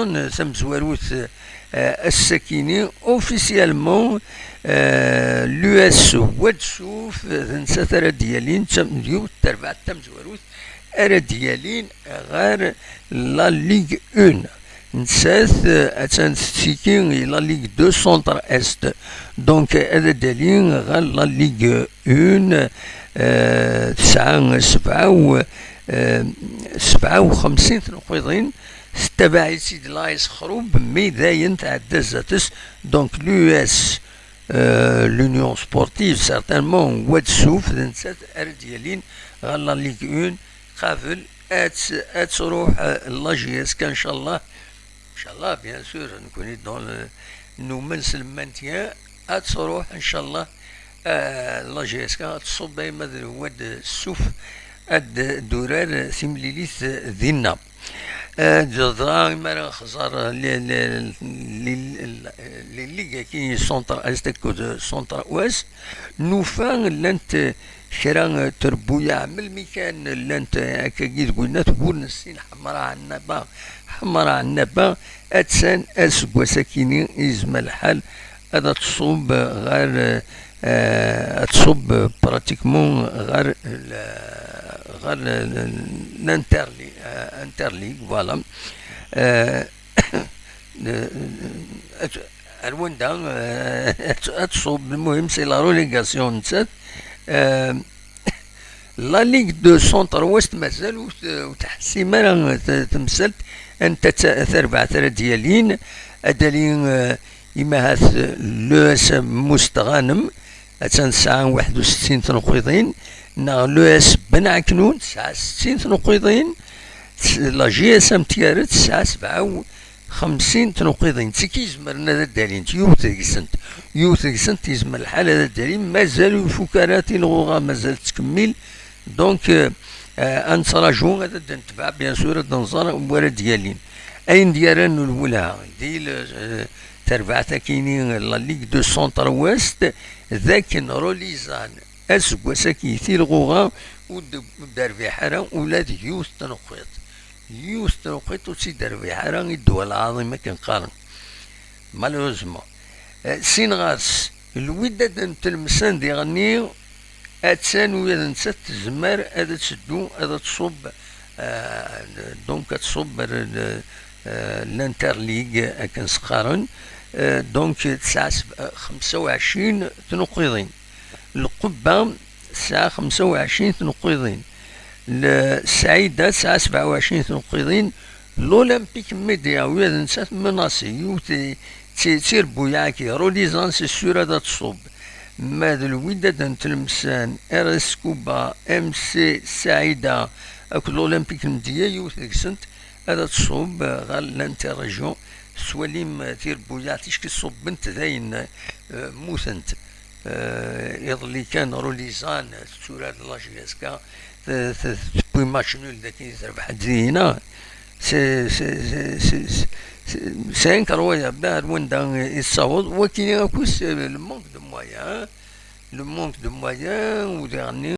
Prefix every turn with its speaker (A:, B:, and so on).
A: تمزواروت السكيني اوفيسيالمون لو اس هو تشوف تنسى راه ديالين ديال تربع تمزواروت راه ديالين غير لا ليغ اون نسات اتنسيكي لا ليغ دو سونتر است دونك هذا ديالين غير لا ليغ اون تسعة سبعة وخمسين تنقيضين تبعي سيدي الله يسخرو بمي داين تعدى زاتس دونك لو اس لونيون سبورتيف سارتانمون هو تشوف نسات ار ديالين غالا ليغ اون قابل تروح لا جي اس كان ان شاء الله ان شاء الله بيان سور نكوني دون نومنس المانتيان تروح ان شاء الله لا جي اس كان تصب دايما هو السوف الدورار سيمليليث ذينا جدرا مرا خزار لليغا كي سونتر استكو سونتر واس نوفان لانت كرا تربويا عمل مكان لانت هكا كي قلنا تقول السين حمراء النبا اتسان اسكوا ساكينين يزمى الحال هذا تصوب غير تصوب براتيكمون غير الانترليغ فوالا الوندا تصوب المهم سي لا روليغاسيون نسات لا ليغ دو سونتر ويست مازال وتحسي مرة تمثلت انت تربع ديالين ادالين إما هاث لوس مستغانم تنسعة 61 تنقيضين نا لوس بن عكنون 69 تنقيضين لا جي اس ام تيارت 57 تنقيضين تيكي يزمرنا ذا الدالين يوثيكسنت يزمر الحال هذا الدالين مازالوا الفكرات الغوغا مازال تكمل دونك انتراجو هذا نتبع بيان سور نظر ورا ديالين اين ديالنا الاولى ديال تربعة كاينين لا ليغ دو سونتر ويست ذاك روليزان اسكوا ساكيتي الغوغا ودار في حرام ولاد يوث تنقيط وتيدار في حرام الدول العظيمة كنقارن مالوزمون سين غاس الوداد نتلمسان دي غني اتسان ويا نسات الزمار هذا تسدو هذا تصب دونك تصب الانترليغ كنسقارن دونك تسعة 25 تنقيضين القبة تسعة 25 تنقيضين السعيدة تسعة 27 تنقيضين الأولمبيك ميديا ويا نسات مناصي يوتي تير بوياكي روليزان سي سور هذا تصب ماد الوداد نتلمسان ارس كوبا ام سي سعيدة اكو الأولمبيك ميديا يوتي كسنت هذا تصب غال لانترجون سواليم تير بوياتيش كي صب بنت داين موثنت يظلي كان روليزان سورة الله جيسكا تبوي ماتش نول داكي تربح دينا سي كرويا بار وندا يصاوض وكاين اكوس لو مونك دو مويان ودي غني